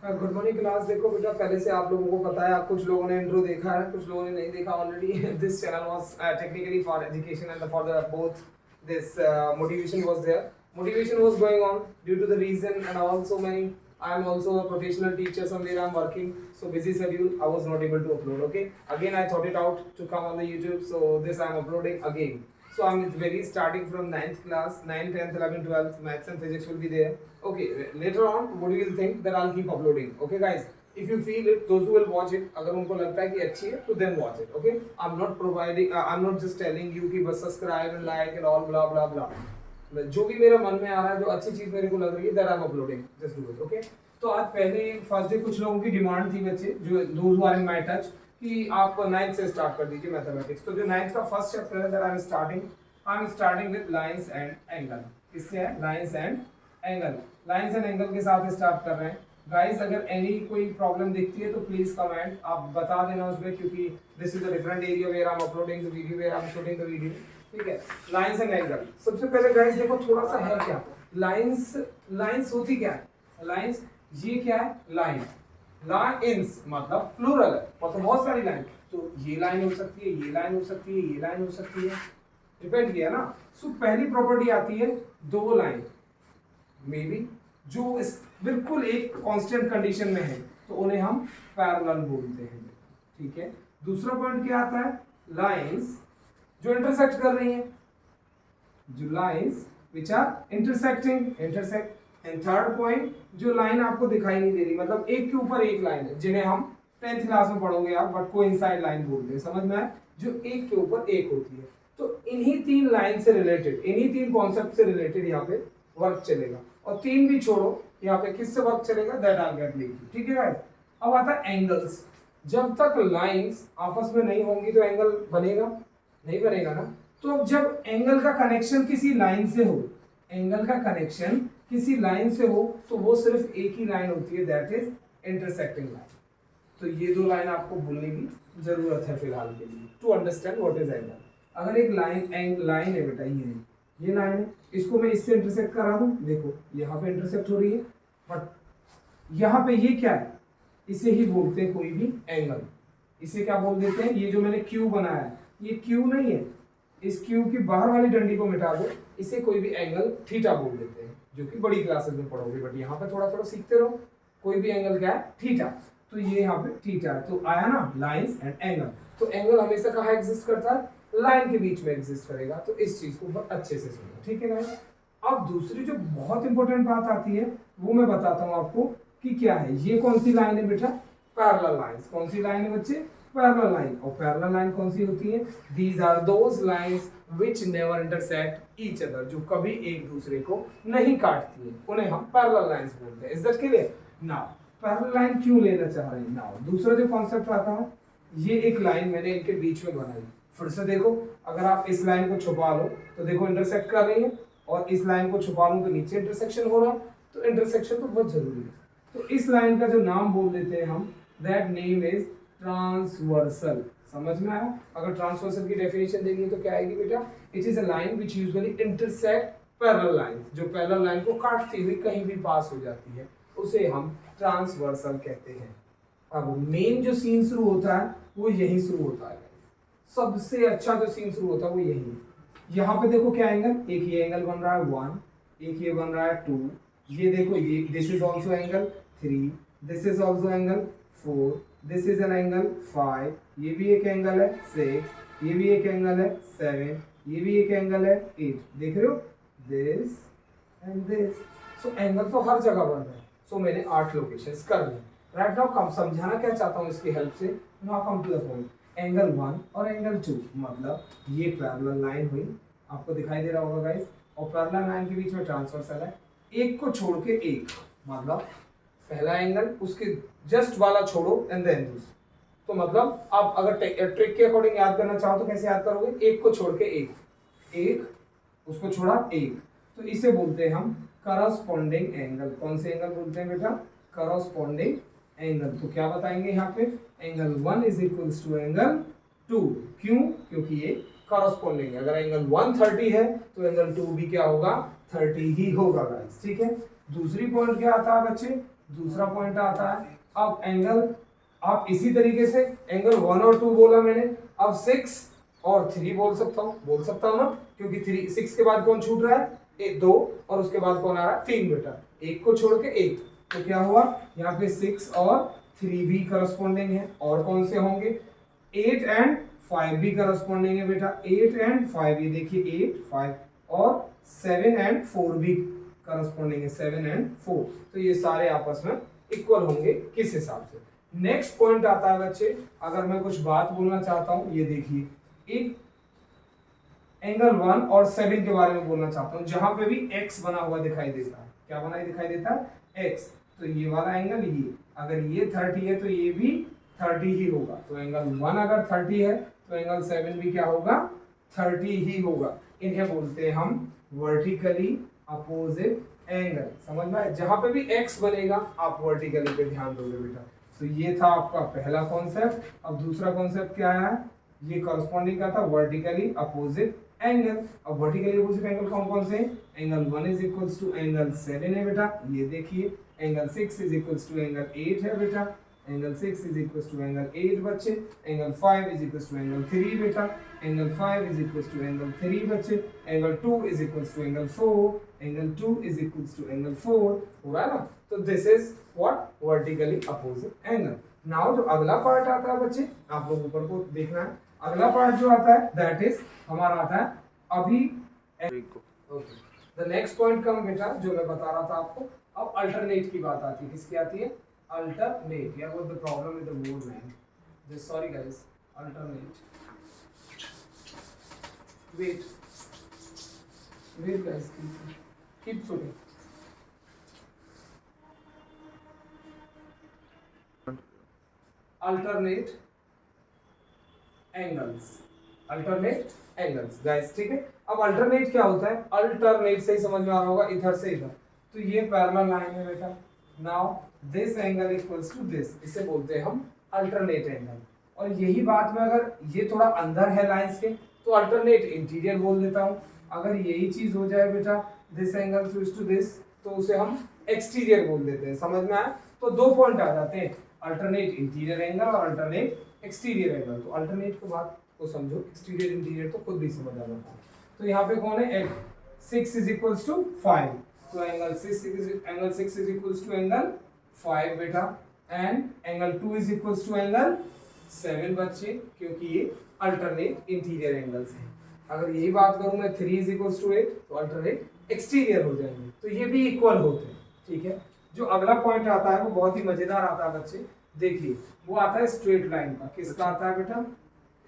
Good morning class. देखो बेटा, पहले से आप लोगों को पता है, कुछ लोगों ने इंट्रो देखा है, कुछ लोगों ने नहीं देखा already. This channel was technically for education and for the both this motivation was there. Motivation was going on due to the reason, and also many, I am also a professional teacher, somewhere I'm working, so busy schedule, I was not able to upload. Okay, again I thought it out to come on the YouTube, so this I am uploading again. So I'm very starting from 9th class, 9th, 10th, 11th, 12th, maths and physics will be there. Okay, later on what you will think that I'll keep uploading. Okay guys, if you feel it, those who will watch it, अगर उनको लगता है कि अच्छी है तो then watch it. Okay, I'm not providing, I'm not just telling you कि बस subscribe and like and all blah blah blah. जो भी मेरा मन में आ रहा है, जो अच्छी चीज मेरे को लग रही है, that I'm uploading. Just do it. Okay. तो आज पहले फर्स्ट डे कुछ लोगों की डिमांड थी बच्चे, जो those who are in my touch, कि आप 9th से स्टार्ट कर दीजिए मैथमेटिक्स। तो जो 9th का फर्स्ट चैप्टर है, I am starting with lines and angle. किससे है? Lines and angle. Lines and angle के साथ स्टार्ट कर रहे हैं गाइस। अगर एनी कोई प्रॉब्लम दिखती है तो प्लीज कमेंट आप बता देना उसमें, क्योंकि this is a different area where I am uploading the video, where I am shooting the video. ठीक है, लाइंस एंड एंगल। सबसे पहले गाइस देखो, थोड़ा सा है क्या लाइंस। लाइंस होती क्या है? लाइंस, ये क्या है? लाइन। लाइंस मतलब प्लूरल है, मतलब बहुत सारी लाइन। तो ये लाइन हो सकती है, ये लाइन हो सकती है, ये लाइन हो सकती है, डिपेंड किया ना। सो पहली प्रॉपर्टी आती है दो लाइन मे बी जो इस बिल्कुल एक कांस्टेंट कंडीशन में है, तो उन्हें हम पैरेलल बोलते हैं। ठीक है, दूसरा पॉइंट क्या आता है? लाइंस जो इंटरसेक्ट कर रही हैं, जो lines which are intersect. And third point, जो लाइन आपको दिखाई नहीं दे रही, मतलब एक के ऊपर एक लाइन है, जिन्हें हम 10th क्लास में पढ़ोगे आप, बट कोइंसाइड लाइन बोलते हैं। समझ में आया? जो एक के ऊपर एक होती है। तो इन्हीं तीन लाइन से रिलेटेड, इन्हीं तीन कॉन्सेप्ट से रिलेटेड यहाँ पे वर्क चलेगा। और तीन भी छोड़ो, यहाँ पे किससे वर्क चलेगा? दैट आई गेट लिखी। ठीक है गाइस। अब आता है एंगल्स। जब तक लाइंस आपस में नहीं होंगी तो एंगल बनेगा नहीं? बनेगा ना। तो अब जब एंगल का कनेक्शन किसी लाइन से हो, एंगल का कनेक्शन किसी लाइन से हो, तो वो सिर्फ एक ही लाइन होती है, दैट इज इंटरसेक्टिंग लाइन। तो ये दो लाइन आपको भूलने की जरूरत है फिलहाल के लिए, to understand what is angle. अगर एक लाइन है बेटा, ये लाइन है, इसको मैं इससे इंटरसेक्ट करा दूं, देखो यहाँ पे इंटरसेक्ट हो रही है, बट यहाँ पे ये क्या है? इसे ही बोलते हैं कोई भी एंगल। इसे क्या बोल देते हैं? ये जो मैंने क्यू बनाया है, ये क्यू नहीं है, इस क्यू की बाहर वाली डंडी को मिटा दो, इसे कोई भी एंगल थीटा बोल देते हैं, जो कि बड़ी क्लासेस में पढ़ोगे, बट यहाँ पे थोड़ा थोड़ा सीखते रहो। कोई भी एंगल क्या है? थीटा। तो ये यहाँ पे थीटा है, तो आया ना लाइंस एंड एंगल। तो एंगल हमेशा कहाँ एग्जिस्ट करता है? लाइन के बीच में एग्जिस्ट करेगा। तो इस चीज को बहुत अच्छे से सुनो। ठीक है गाइस। अब दूसरी जो बहुत इंपॉर्टेंट बात आती है, वो मैं बताता हूँ आपको कि क्या है। ये कौन सी लाइन है बेटा? Parallel lines. कौन सी लाइन है बच्चे? Parallel line. और पैरेलल लाइन कौन सी होती है? These are those lines which never intersect each other, जो कभी एक दूसरे को नहीं काटती है, उन्हें हम पैरेलल लाइंस बोलते हैं। Is that clear? Now parallel line क्यों लेना चाह रहे हैं? नाउ दूसरा जो कॉन्सेप्ट आता है, ये एक लाइन मैंने इनके बीच में बनाई। फिर से देखो, अगर आप इस लाइन को छुपा लो तो देखो इंटरसेक्ट कर रही है, और इस लाइन को छुपा लूं तो नीचे इंटरसेक्शन हो रहा है। तो इंटरसेक्शन तो बहुत जरूरी है। तो इस लाइन का जो नाम बोल देते हैं हम, दैट नेम इज ट्रांसवर्सल। समझ में आया? अगर ट्रांसवर्सल की डेफिनेशन देंगे तो क्या आएगी बेटा? It is a line which usually intersect parallel line, जो पैरेलल लाइन को काटती हुई कहीं भी पास हो जाती है, उसे हम ट्रांसवर्सल कहते हैं। अब मेन जो सीन शुरू होता है वो यही शुरू होता है। सबसे अच्छा जो सीन शुरू होता है वो यही है। यहाँ पे देखो क्या एंगल, एक ये एंगल बन रहा है 1, एक ये बन रहा है 2, ये देखो ये this is also angle 3, this is also angle 4, this is an angle 5, ये भी एक एंगल है 6, ये भी एक एंगल है 7, ये भी एक एंगल है 8। देख रहे हो? This and this. So angle तो हर जगह बन रहा है। सो मैंने 8 लोकेशंस कर ली। राइट नाउ कम समझाना क्या चाहता हूँ इसकी हेल्प से। Now come to the point. Angle 1 और एंगल 2, मतलब ये पैरेलल लाइन हुई, आपको दिखाई दे रहा होगा गाइस, और पैरेलल लाइन के बीच में ट्रांसवर्सल है। एक को छोड़ के एक, मतलब पहला एंगल उसके जस्ट वाला छोड़ो एंड देन दूसरा। तो मतलब आप अगर ट्रिक के अकॉर्डिंग याद करना चाहो तो कैसे याद करोगे? एक को छोड़ के एक, एक उसको छोड़ा एक, तो इसे बोलते हैं हम करस्पॉन्डिंग एंगल। कौन से एंगल बोलते हैं बेटा? Corresponding angle. तो क्या बताएंगे यहाँ पे? Angle 1 is equals to angle 2। क्यों? क्योंकि ये करस्पॉन्डिंग है। अगर एंगल 1 30 है तो एंगल 2 भी क्या होगा? 30 ही होगा गाइस। ठीक है। दूसरी पॉइंट क्या आता है बच्चे? दूसरा पॉइंट आता है अब एंगल, आप इसी तरीके से एंगल 1 और 2 बोला मैंने, अब 6 और 3 बोल सकता हूँ ना, क्योंकि 6 के बाद कौन छूट रहा है, 2, और उसके बाद कौन आ रहा है, 3 बेटा, एक को छोड़ के 1, तो क्या हुआ यहाँ पे 6 और 3 भी करस्पॉन्डिंग है, और कौन से होंगे 8 एंड 5 भी करस्पॉन्डिंग है बेटा, 8 एंड 5, ये देखिए 8 5, और 7 एंड 4 भी करस्पॉन्डिंग है, 7 एंड 4, तो ये सारे आपस में इक्वल होंगे किस हिसाब से। नेक्स्ट पॉइंट आता है बच्चे, अगर मैं कुछ बात बोलना चाहता हूं, ये देखिए एक एंगल 1 और 7 के बारे में बोलना चाहता हूं, जहां पे भी x बना हुआ दिखाई देता है, क्या बना दिखाई देता है, x, तो ये वाला एंगल, ये अगर ये 30 है तो ये भी 30 ही होगा, तो एंगल 1 अगर 30 है तो एंगल 7 भी क्या होगा, 30 ही होगा। इन्हें बोलते हैं हम वर्टिकली अपोजिट एंगल, समझ में आया? जहां पे भी x बनेगा आप वर्टिकली पे ध्यान दोगे बेटा। तो ये था आपका पहला कॉन्सेप्ट। अब दूसरा कॉन्सेप्ट क्या है, ये कॉरस्पॉन्डिंग का था वर्टिकली अपोजिट एंगल। अब वर्टिकली अपोजिट एंगल कौन कौन से, angle 1 is equals to angle 7 है बेटा, ये देखिए, angle 6 is equals to angle 8 है बेटा, angle 6 is equals to angle 8 बच्चे, angle 5 is equals to angle 3 बेटा, angle 5 is equals to angle 3 बच्चे, angle 2 is equals to angle 4, angle 2 is equals to angle 4, हो रहा है ना? तो this is what, vertically opposite angle. Now जो अगला पार्ट आता है बच्चे, आप लोग ऊपर को देखना है, अगला पार्ट जो आता है दैट इज हमारा आता है अभी द नेक्स्ट पॉइंट कम बेटा, जो मैं बता रहा था आपको, अब अल्टरनेट की बात आती है, किसकी आती है, alternate, yeah, what the problem with the word man, just sorry guys, alternate, wait guys, keep sorting, alternate angles guys, ठीक है। अब अल्टरनेट क्या होता है, अल्टरनेट से ही समझ में आ रहा होगा, इधर से इधर, तो ये पैरेलल लाइन है बेटा, now this angle equals to this, इसे बोलते हैं हम अल्टरनेट एंगल। और यही बात में अगर ये थोड़ा अंदर है लाइंस के तो अल्टरनेट इंटीरियर बोल देता हूँ। अगर यही चीज हो जाए बेटा, दिस एंगल टू दिस, तो उसे हम एक्सटीरियर बोल देते हैं, समझ में आया? तो 2 पॉइंट आ जाते हैं, अल्टरनेट इंटीरियर एंगल और अल्टरनेट एक्सटीरियर एंगल। तो अल्टरनेट को बात को समझो, एक्सटीरियर इंटीरियर तो खुद भी समझ आ जाता है। तो यहाँ पे कौन है, 6 इज इक्वल्स टू 5, तो angle 6 is equals to angle 5 बेटा, and angle 2 is equals to angle 7 बच्चे, क्योंकि ये अल्टरनेट इंटीरियर एंगल्स हैं। अगर यही बात करूं मैं 3 इज इक्वल्स टू 8, तो अल्टरनेट एक्सटीरियर हो जाएंगे, तो ये भी इक्वल होते हैं, ठीक है। जो अगला पॉइंट आता है वो बहुत ही मजेदार आता है बच्चे, देखिए वो आता है स्ट्रेट लाइन का। किसका आता है बेटा,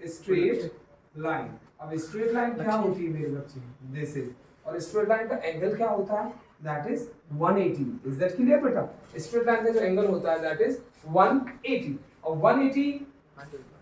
स्ट्रेट लाइन। अब स्ट्रेट लाइन क्या होती है मेरे बच्चे, दिस इज, और स्ट्रेट लाइन का एंगल क्या होता है, that is 180। Is that clear बेटा? स्ट्रेट लाइन का जो एंगल होता है दैट इज 180, और 180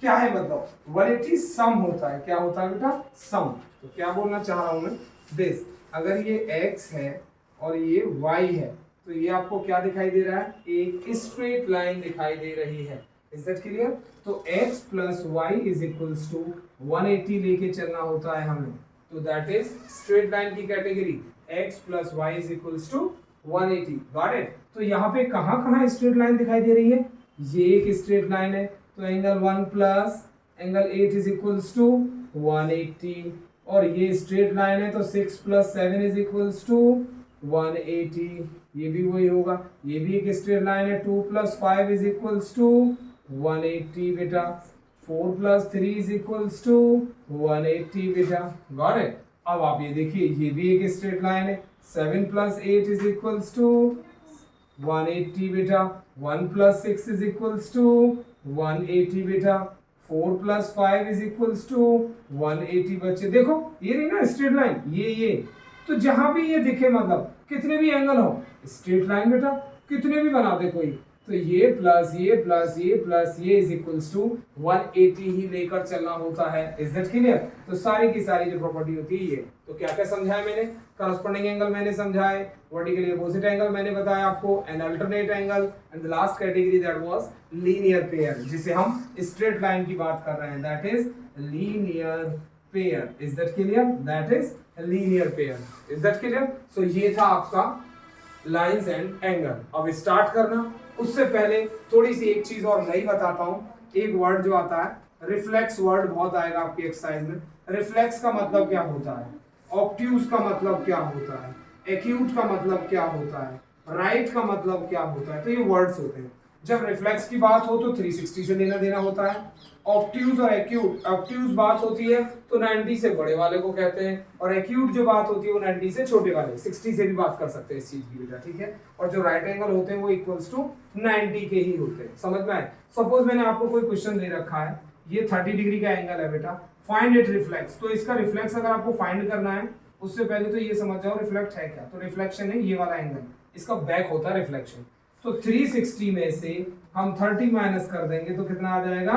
क्या है, मतलब 180 सम होता है। क्या होता है बेटा, सम। तो क्या बोलना चाह रहा हूं मैं, दिस, अगर ये x है और ये y है, तो ये आपको क्या दिखाई दे रहा है, एक स्ट्रेट लाइन दिखाई दे रही है। Is that clear? तो x plus y is equals to 180 लेके चलना होता है हमें, तो दैट इज स्ट्रेट लाइन की category, x plus y is equals to 180। Got it? तो यहाँ पे कहाँ स्ट्रेट लाइन दिखाई दे रही है, ये एक स्ट्रेट लाइन है, तो angle 1 plus angle 8 is equals to 180, और ये स्ट्रेट लाइन है तो 6 प्लस 7 इज इक्वल्स टू 180, ये भी वही होगा। ये भी एक स्ट्रेट लाइन है, 2 प्लस 5 इज इक्वल्स टू 180 बेटा, 4 प्लस 3 इज इक्वल्स टू 180 बेटा। Got it? अब आप ये देखिए, ये भी एक स्ट्रेट लाइन है, 7 प्लस 8 इज इक्वल्स टू 180 बेटा, 1 प्लस 6 इज इक्वल्स टू 180 बेटा, 4 प्लस 5 इज इक्वल्स टू 180 बच्चे। देखो ये नहीं ना स्ट्रेट लाइन, ये तो जहां भी ये दिखे, मतलब कितने भी एंगल हो, स्ट्रेट लाइन बेटा, कितने भी बना दे कोई, तो ये प्लस ये प्लस ये प्लस ये इज इक्वल्स टू 180 ही लेकर चलना होता है। Is that clear? तो सारी की सारी जो प्रॉपर्टी होती है ये। तो क्या क्या समझाया मैंने, करस्पॉन्डिंग एंगल मैंने समझाए, वर्टिकली अपोजिट एंगल मैंने बताया आपको, and alternate angle, and the last category that was linear pair, जिसे हम स्ट्रेट लाइन की बात कर रहे हैं, that is linear pair. Is that clear? That is linear pair. Is that clear? So ये था आपका लाइंस एंड एंगल। अब स्टार्ट करना, उससे पहले थोड़ी सी एक चीज और नई बताता हूँ। एक वर्ड जो आता है रिफ्लेक्स वर्ड बहुत आएगा आपकी एक्सरसाइज में। रिफ्लेक्स का मतलब क्या होता है, ऑब्ट्यूज का मतलब क्या होता है, एक्यूट का मतलब क्या होता है, राइट का मतलब क्या होता है, तो ये वर्ड्स होते हैं। जब रिफ्लेक्स की बात हो तो 360 से लेना देना होता है। ऑब्ट्यूज और एक्यूट, ऑब्ट्यूज बात होती है तो 90 से बड़े वाले को कहते हैं, और एक्यूट जो बात होती है वो 90 से छोटे वाले, 60 से भी बात कर सकते हैं इस चीज की बेटा, ठीक है। और जो राइट एंगल होते हैं वो इक्वल्स टू 90 के ही होते हैं, समझ में आए। सपोज मैंने आपको कोई क्वेश्चन दे रखा है, ये 30 डिग्री का एंगल है बेटा, फाइंड इट रिफ्लेक्स। तो इसका रिफ्लेक्स अगर आपको फाइंड करना है, उससे पहले तो ये समझ जाओ रिफ्लेक्ट है क्या। तो रिफ्लेक्शन है ये वाला एंगल, इसका बैक होता है रिफ्लेक्शन। तो 360 में से हम 30 माइनस कर देंगे तो कितना आ जाएगा,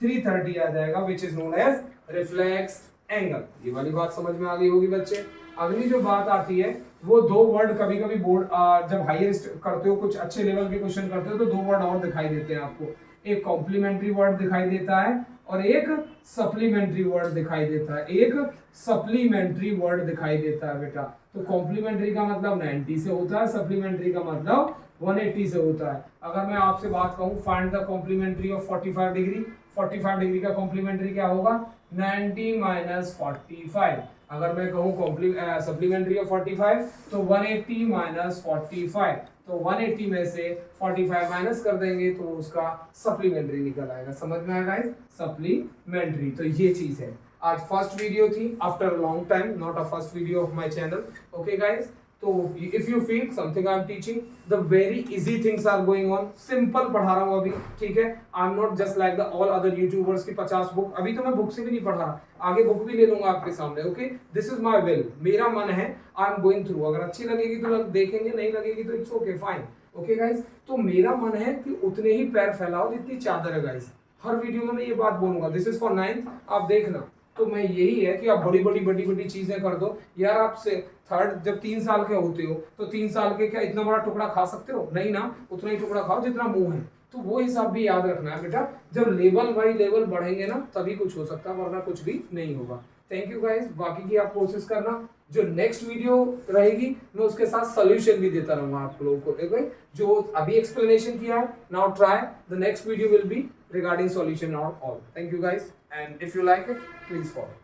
330 आ जाएगा, which is known as reflex angle. ये वाली बात समझ में आ गई होगी बच्चे। अगली जो बात आती है वो दो वर्ड कभी कभी बोर्ड जब हायर करते हो, कुछ अच्छे लेवल के क्वेश्चन करते हो तो दो वर्ड और दिखाई देते हैं आपको। एक कॉम्प्लीमेंट्री वर्ड दिखाई देता है और एक सप्लीमेंट्री वर्ड दिखाई देता है, एक सप्लीमेंट्री वर्ड दिखाई देता है बेटा। तो कॉम्प्लीमेंट्री का मतलब 90 से होता है, सप्लीमेंट्री का मतलब 180 से होता है। अगर मैं आपसे बात कहूं find the complementary of 45 degree, 45 degree का कॉम्प्लीमेंट्री क्या होगा, 90 माइनस 45। अगर मैं कहूं सप्लीमेंट्री ऑफ 45 तो 180 माइनस 45। तो 180 में से 45 माइनस कर देंगे तो उसका सप्लीमेंट्री निकल आएगा, समझ में आएगा सप्लीमेंट्री। तो ये चीज है। आज फर्स्ट वीडियो थी after long time, not a first video of my channel, okay guys. तो if you feel something I am teaching the very easy things are going on, simple पढ़ा रहा हूं अभी, ठीक है। I am not just like the all other youtubers की 50 book, अभी तो मैं बुक से भी नहीं पढ़ रहा, आगे बुक भी ले लूंगा आपके सामने, okay. This is my will, मेरा मन है, आई एम गोइंग थ्रू। अगर अच्छी लगेगी तो देखेंगे, नहीं लगेगी तो it's okay fine, okay guys. तो मेरा मन है कि उतने ही पैर फैलाओ जितनी चादर है गाइस। हर वीडियो में मैं ये बात बोलूंगा, दिस इज फॉर 9th, आप देखना। तो मैं यही है कि आप बड़ी बड़ी चीजें कर दो यार। आपसे थर्ड जब 3 साल के होते हो तो 3 साल के क्या इतना बड़ा टुकड़ा खा सकते हो, नहीं ना, उतना ही टुकड़ा खाओ जितना मुंह है। तो वो हिसाब भी याद रखना है बेटा, जब लेवल बाई लेवल बढ़ेंगे ना तभी कुछ हो सकता है, वरना कुछ भी नहीं होगा। थैंक यू गाइस, बाकी की आप कोशिश करना। जो नेक्स्ट वीडियो रहेगी मैं उसके साथ सोल्यूशन भी देता रहूंगा आप लोगों को, ठीक। जो अभी एक्सप्लेनेशन किया है, now try the next video will be regarding solution or all. Thank you guys, and if you like it please follow.